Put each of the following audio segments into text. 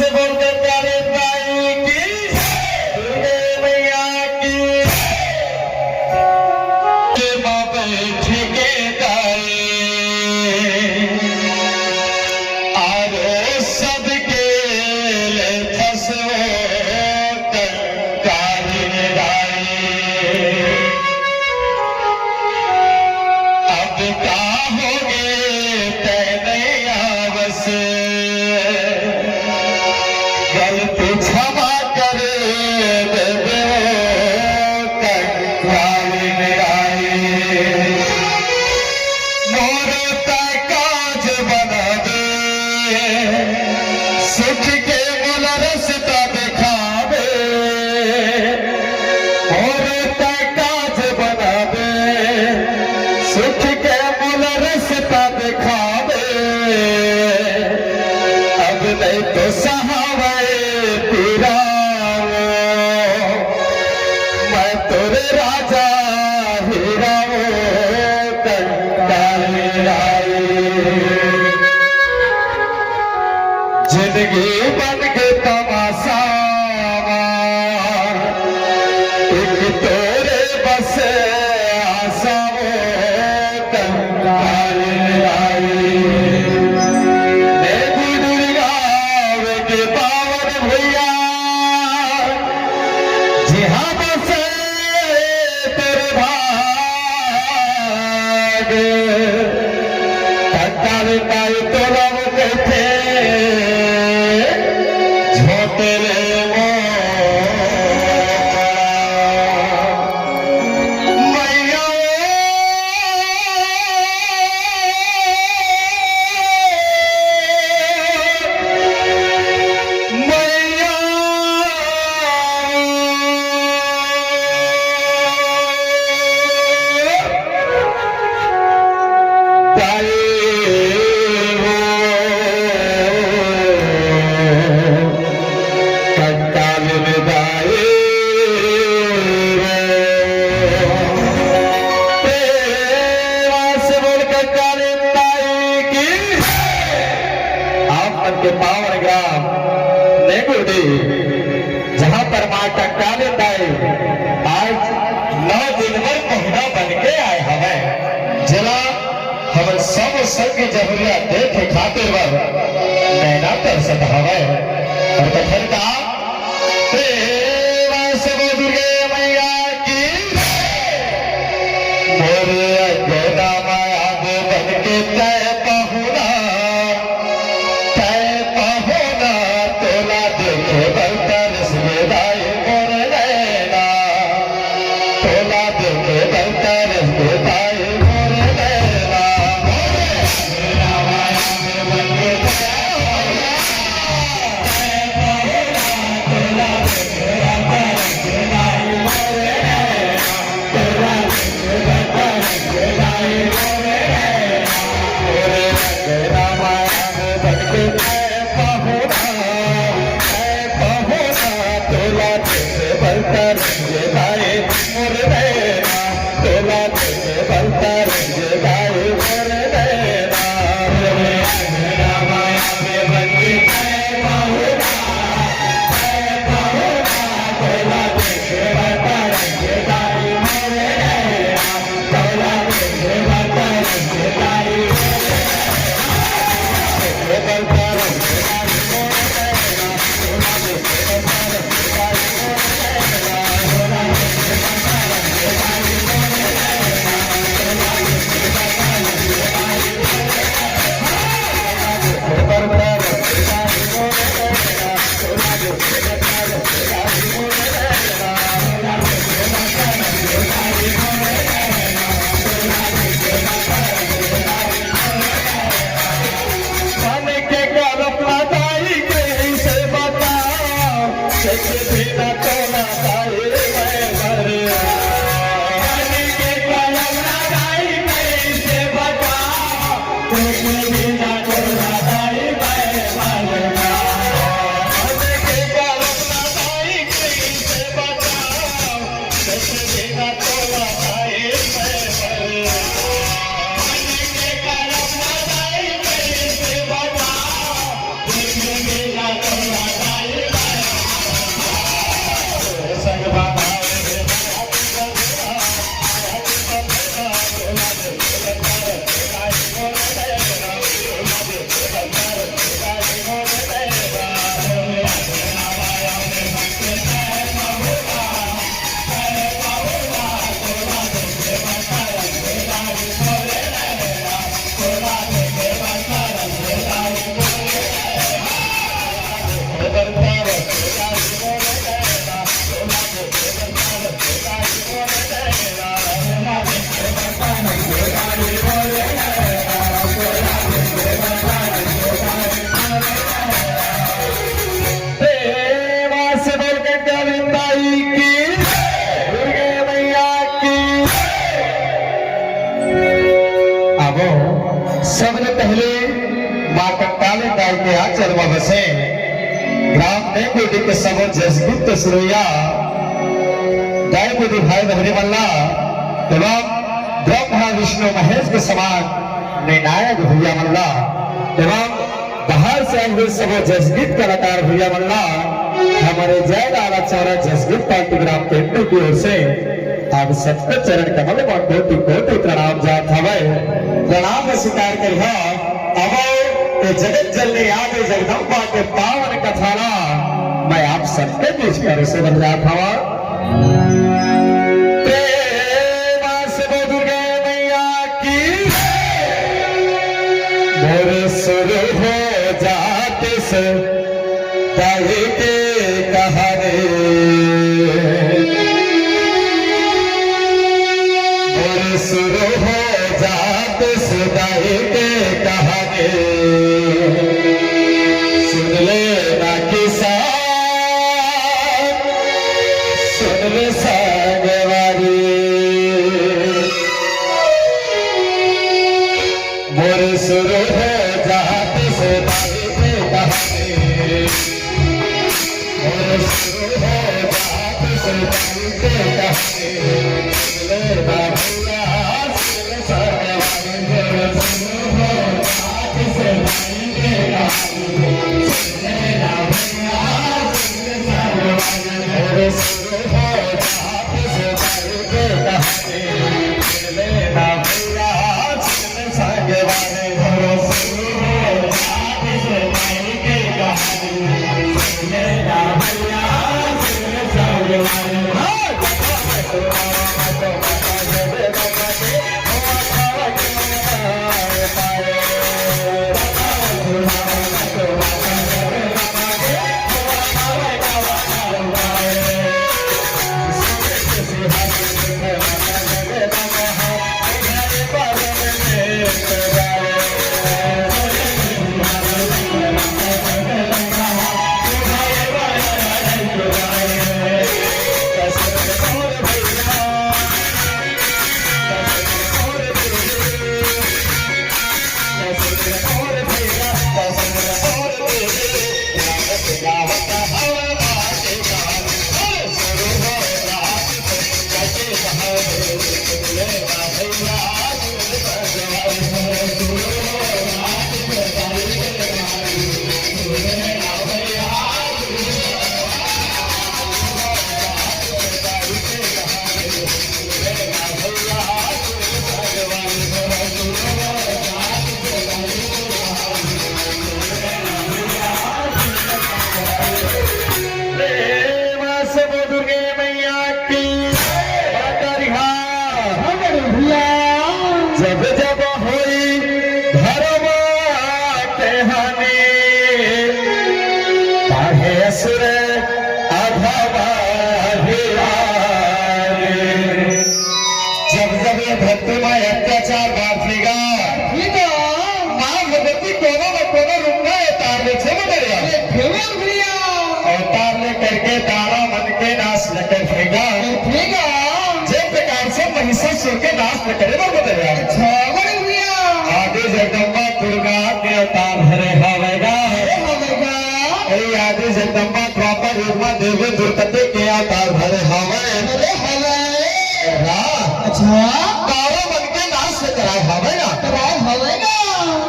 से बोलते प्यारे भाई की दुर्गे मैया की बाबे ठीके आरो सबके फसो अब का होगे तैनैया बस गलती क्षमा कर देवे कंकालिन आई मोर काज बना दे सुख के मूल रस्ता दिखावे मोर काज बना दे सुख के मूल रस्ता दिखावे अब नहीं तो सहावे पीराओ मैं तोरे राजा हीराओ कंकालिन आई जिंदगी बन के तमाशा एक तोरे बस आशा कंकालिन आई देवी दुर्गा के पावन भैया जहाँ बसे तेरे भाग कंकालिन आई तो रब कहते झोटे रे के पावन ग्राम नेगुडी जहां पर मां कंकालिन दाई आज 9 दिन भर महीना बन के आए हमें जरा हम सब संग जरूरिया देखे खातिर वर नैना तरसत हवे और कथन का प्रेम से दुर्गे मैया की मोरे अगना माया बन के तय पहुना बाबू सबने पहले माँ कंकाली दाई के आंचल में बसे ग्राम नेगुडी के सबो जसगुप्त सुरैया दाई गुडी भाई बहरी मल्ला एवं ब्रह्मा विष्णु महेश के समान निर्णायक भैया मल्ला एवं बाहर से आए हुए सबो जसगीत कलाकार भैया मल्ला हमारे जय लाला चौरा जसगीत पार्टी ग्राम केंद्र की ओर से आप सबके चरण कमल में कोटि कोटि प्रणाम जात हवे प्रणाम स्वीकार करिहा अब ये जगत जननी आदि जगदम्बा के पावन कथाना मैं आप सबके बीच कर से बन जात हवा प्रेम से दुर्गा मैया की मोर सुर हो जाते से दाई के कहानी शुरू हो जात सुदाई के कहानी सुन लेना किसान सुन ले सागवारी मोर शुरू हो जात सुदाई के कहानी मोर शुरू हो जात सुदाई के कहानी सुन लेना जब जब होई धर्मा के हानि काहे असुर अधवा जब जब ये भक्ति में अत्याचार बांटेगा माँ भगवती कोनो न कोनो रूप में तार ले छे बदलिया अवतार ले करके तारा मन के नाश न कर फेगा जिस प्रकार से महिषासुर के नाश न करे बदलिया आदि जगदम्बा दुर्गा के अवतार हरे हवेगा आदि जगदम्बा द्वापर युग में देवी दुर्गति के अवतार हरे हवे अच्छा तारा मन के नाश से कराए हवेगा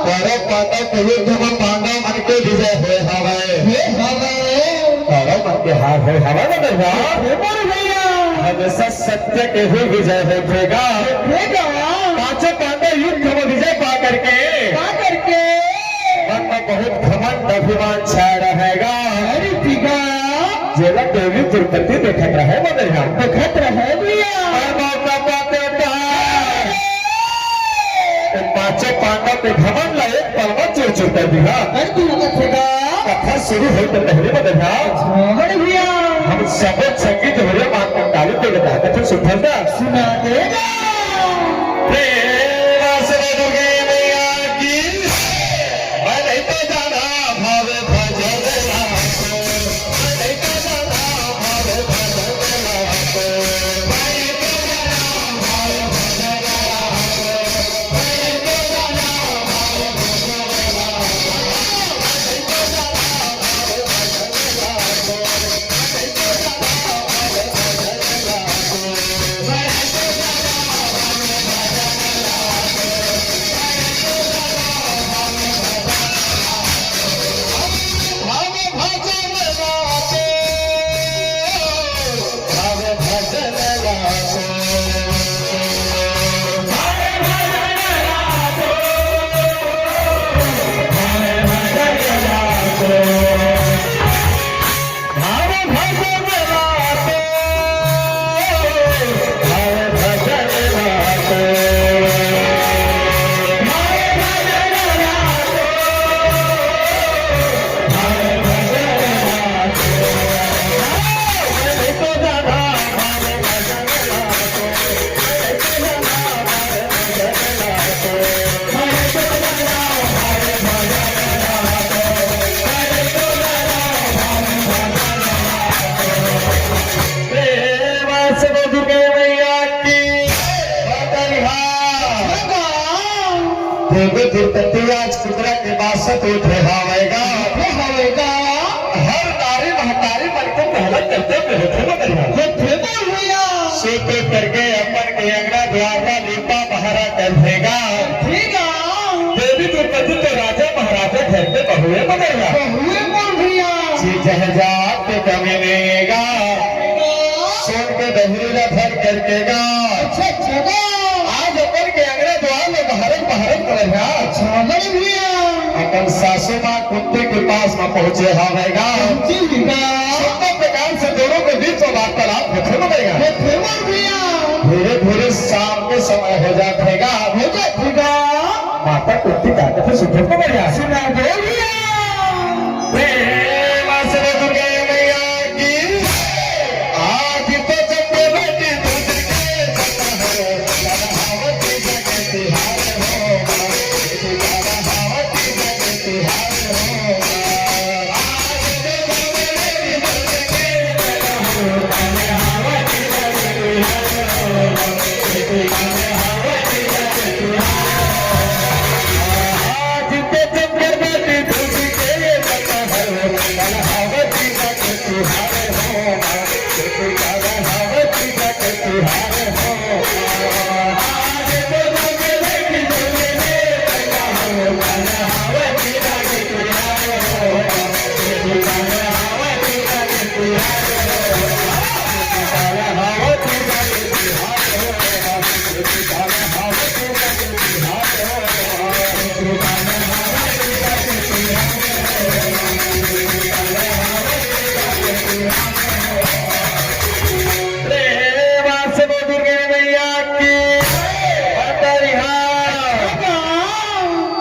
कौरव पांडव के युद्ध में पांडव मन के विजय हुए हवे कौरव मन के हार हुए हवे बदलिया हमेशा सत्य के ही विजय होगा पांचों पांडव युद्ध में विजय पा करके मन में बहुत घमंड अभिमान छा रहेगा जेला देवी दुर्गति देखत रहे बदलिया देखत रहे मौका पाते पांचों पांडव के घमंड ला एक पल में चूर चूर कर दिया कथा शुरू हो तो पहले बदलिया हम सब संगीत हो रहे मां कंकाली के कथा कथा सुना देगा देवी तिरुपति आज कुदरा के बासत उठे हावेगा हर नारी महतारी मन को पहला करते सोते करके अपन के अंगना द्वार का लीपा बहरा कर देगा देवी तिरुपति तो राजा महाराजा घर पे बहुए बनेगा जहजात पे कमी देगा सोन के दहरीला भर करकेगा आज अपन के अंगना द्वार में बहरत करेगा अपन सासू माँ कुत्ते के पास में पहुंचे हावेगा प्रकार से दोनों के बीच में वार्तालाप होते बनेगा धीरे धीरे शाम के समय हो जाएगा माता कुत्ती काटे से सुखे बनेगा सुना दो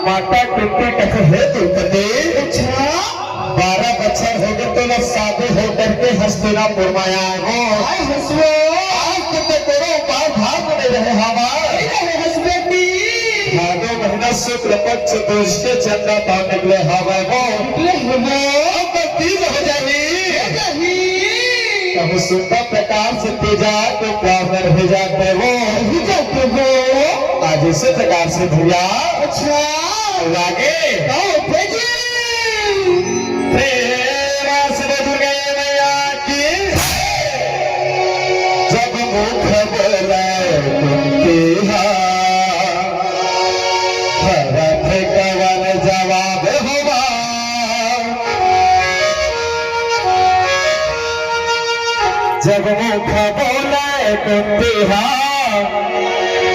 माता कुत्ती कैसे है तिरुपति 12 बच्चर हो गए तो ना शादी हो करके हस्तिनापुर में आए हो आज कितने करो बार भाग नहीं रहे हमारे भादो महीना शुक्ल पक्ष दोष के चंदा पाव निकले हवा वो तीज हो जाएगी कभी सुंदर प्रकार से तीजा तो प्रार्थना रह जाते वो आज इसी प्रकार से भैया अच्छा लागे जब मुख बोले भरत कवन जवाब होगा जब मुख बोले कुंतिहा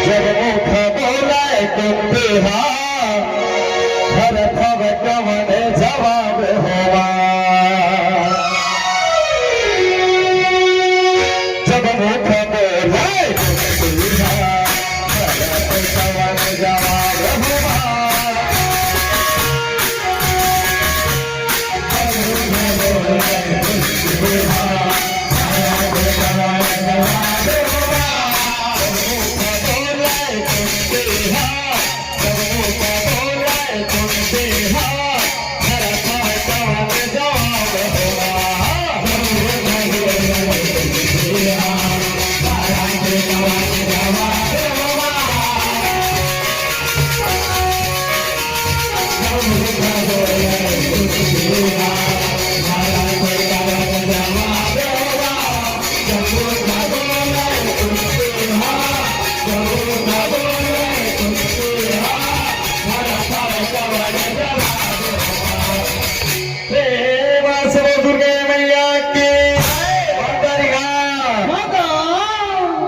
जब मुख बोले कुंतिहा भरत कवन जवाब होगा जब मुख बोले कुंतिहा भरत कवन जवाब होगा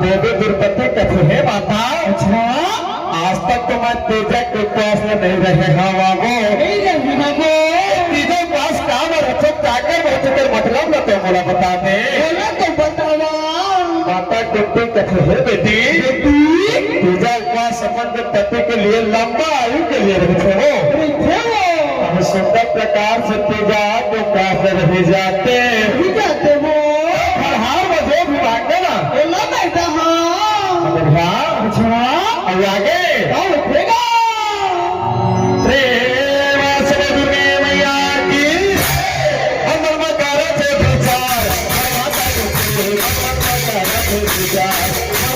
देवी तिरुपति कैसे है माता अच्छा आज तक तो मैं तेजा के पास में नहीं रहे हवा वो तीजों पास काम और रचक जाकर बचकर मतलब न तो बोला बता दे तो बतावा माता कुत्ती कैसे है बेटी तीजा का संबंध पति के लिए लंबा आयु के लिए रखे हो सुंदर प्रकार से तीजा के पास में रह जाते वो हर वजह भी मांगे ना आगे प्रेम से दुर्गे मैया की हम मकारा से विचार माता को विचार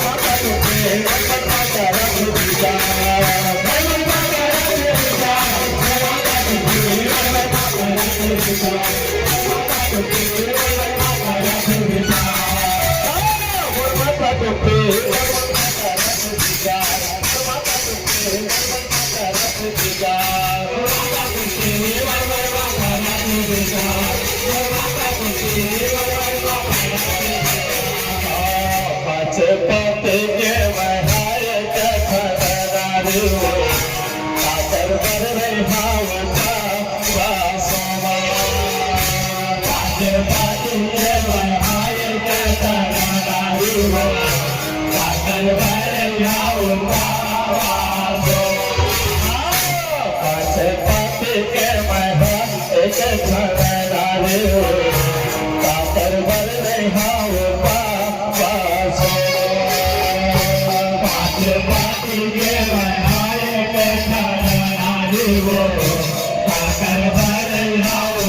माता को विचार खरदारे काकर बर रहाओ पापा सो पाँच पाती के बनाए के खरदारे वो काकर बर रहाओ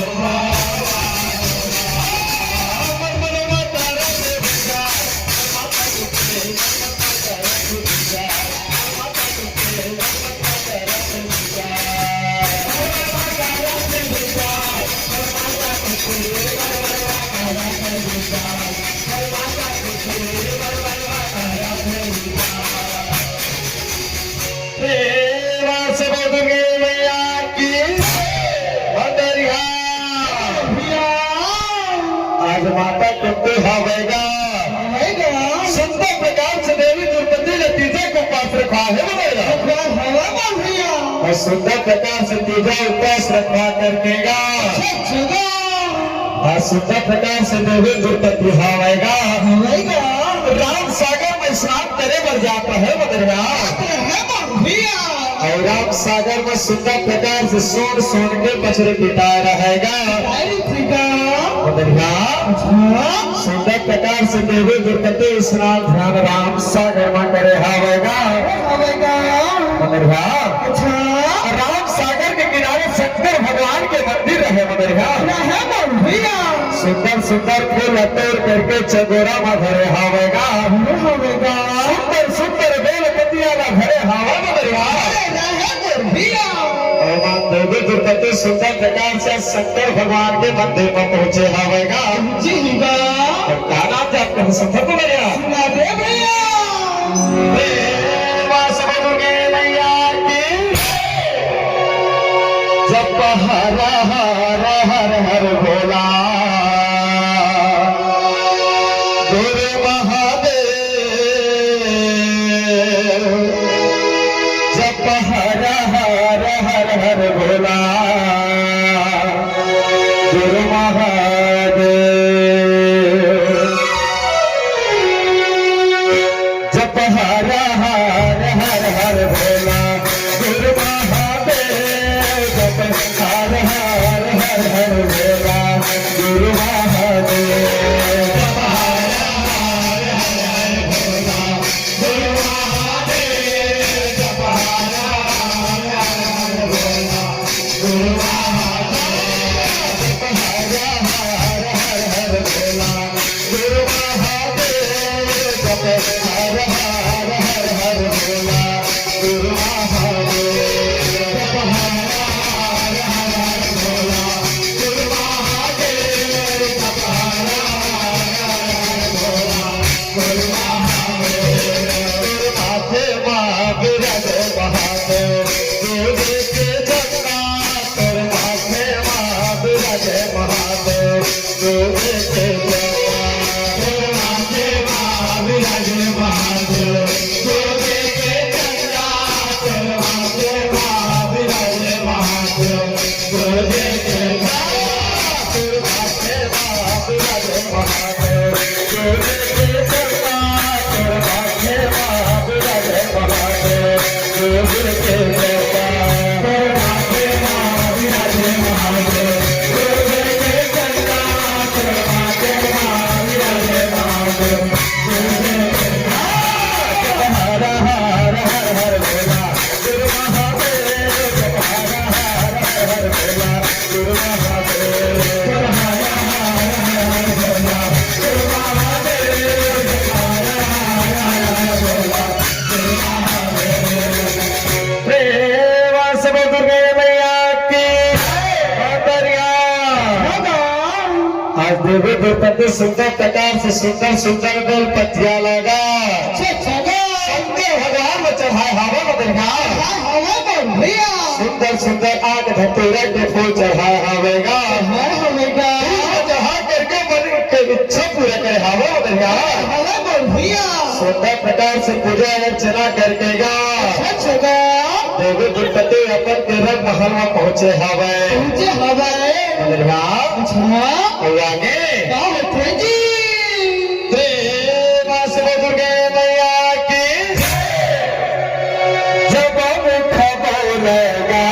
आज माता कुत्ते हवेगा सुंदर प्रकार से देवी द्रौपदी ने तीजे को पास रखा है और सुंदर प्रकार से तीजा उपास रखवा करकेगा और सुंदर प्रकार से देवी द्रौपदी हवेगा राम सागर में स्नान करे बर जाता है बदरिया और राम सागर में सुंदर प्रकार से सोन सोन के बछड़े पिटा रहेगा सुंदर प्रकार से देवी द्रौपदी स्नान ध्यान राम सागर में करे हवेगा राम सागर के किनारे शंकर भगवान के मंदिर रहे सुंदर सुंदर फूल तोड़ करके चगोरा में भरे हवेगा सुंदर सुंदर बेलपतिया में भरे हवा देवी द्रौपदी सुंदर प्रकार से शंकर भगवान के मंदिर में पहुंचे हवेगा क्या नाम थे आपका सफर को भैया जब हर हर हर हर भोला गुरु महादेव जब हर हर हर हर भोला गुरु महादेव जब हर हर हर हर भोला गुरु महादेव जब हर हर हर हर भोला गुरु महादेव देवी द्रौपदी सुंदर प्रकार से सुंदर सुंदर बेल पत्तियां लगा शंकर भगवान में चढ़ाए हवा में सुंदर सुंदर आग धतूरे के फूल चढ़ाए हवेगा चढ़ा करके मन के इच्छा पूरा करे हवा में सुंदर प्रकार से पूजा अर्चना करकेगा देवी द्रौपदी अपन केरल महल में पहुंचे हवे आगे मैया की जब खबर लगा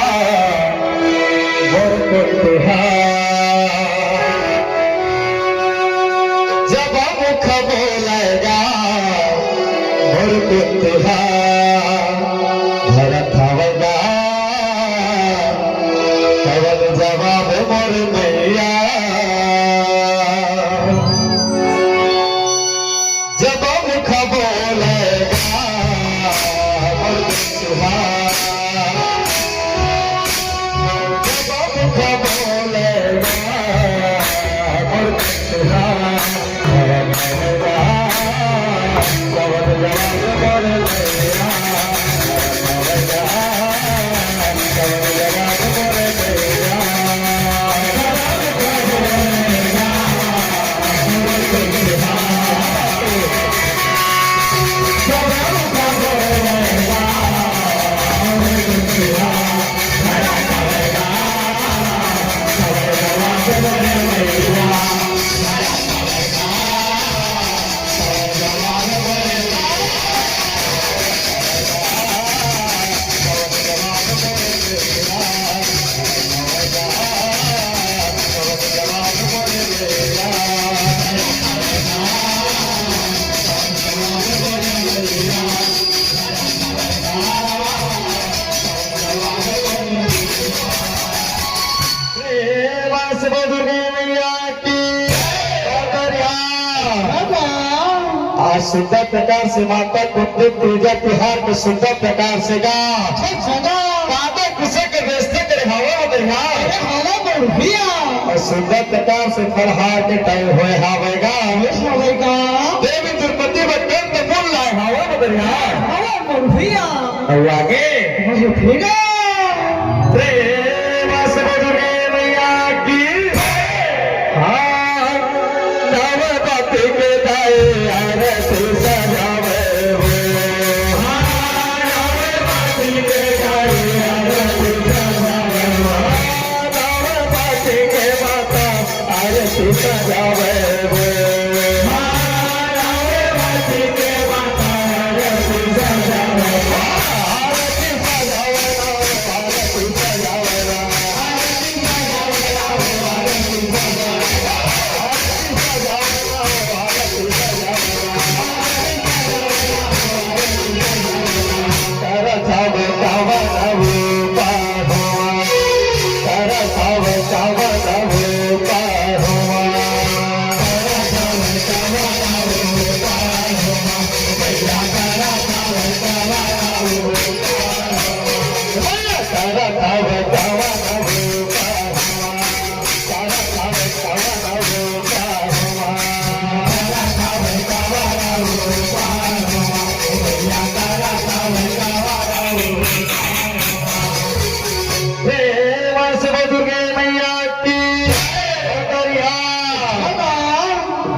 सुंदर प्रकार से माता कुंती पूजा तिहार में सुंदर प्रकार से गा कादे कुसे के रेस्ते करे हवा बढ़िया और सुंदर प्रकार से फलहार के टाइम होए हावेगा देवी द्रौपदी बच्चन तो बोल लाए हवा बढ़िया और आगे प्रेम से दुर्गे मैया की हाँ नवपति के दाए आरती सजावे हो नवपति के दाए आरती सजावे हो नवपति के माता आरती सजावे हो नवपति के माता आरती सजावे हो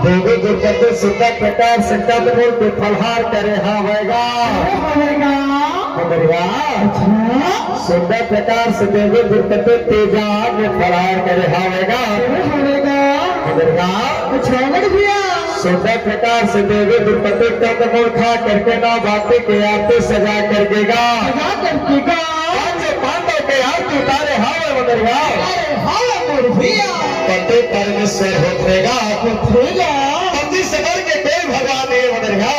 देवी दुर्गति सुंदर प्रकार से कदमों के फलहार करे हावेगा सुंदर प्रकार से देवी दुर्गति तेजा में फलहार करे हावेगा सुंदर प्रकार से देवी दुर्गति कदमों खा करके ना बाती के आरती सजा करकेगा पांडव के आरती उतारे हावे मगरिया पति परमेश्वर होतेगा पति सबर के कोई भगवान नहीं मगरिया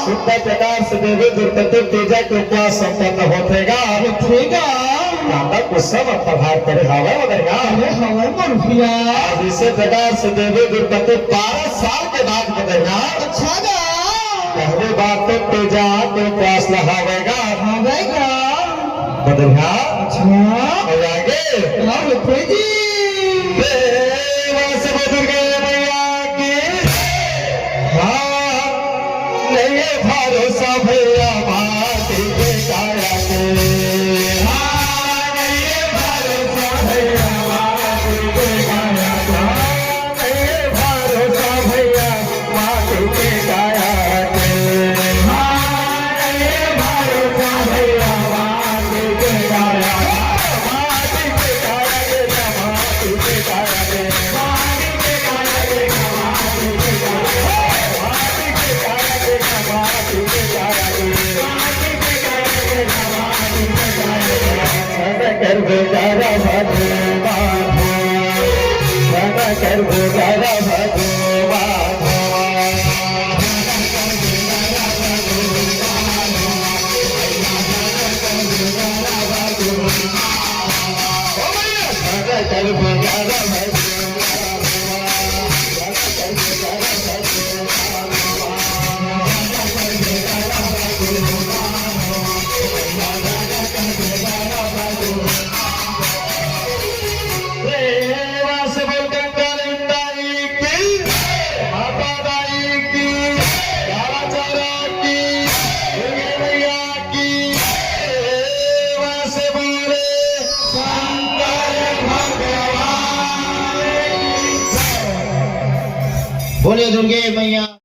सुंदर प्रकार से देवी दुर्गति तेजा के उपवास संपन्न होतेगा सब फलहार करे हावे मगरिया इसी प्रकार से देवी दुर्गति 12 साल के बाद मगरिया पहली बार तो तेजा के उपवास लहावेगा मगरिया और आगे दुर्गे मैया की हाँ नहीं भरोसा भैया माटी के काया के नहीं भरोसा भैया माटी के काया के नहीं भरोसा भैया माटी के काया के नहीं भरोसा भैया माटी के काया माटी के काया के माटी के काया के कर बेचारा भगवान कर बेचारा भगवान कर बेचारा बोले दुर्गे मैया।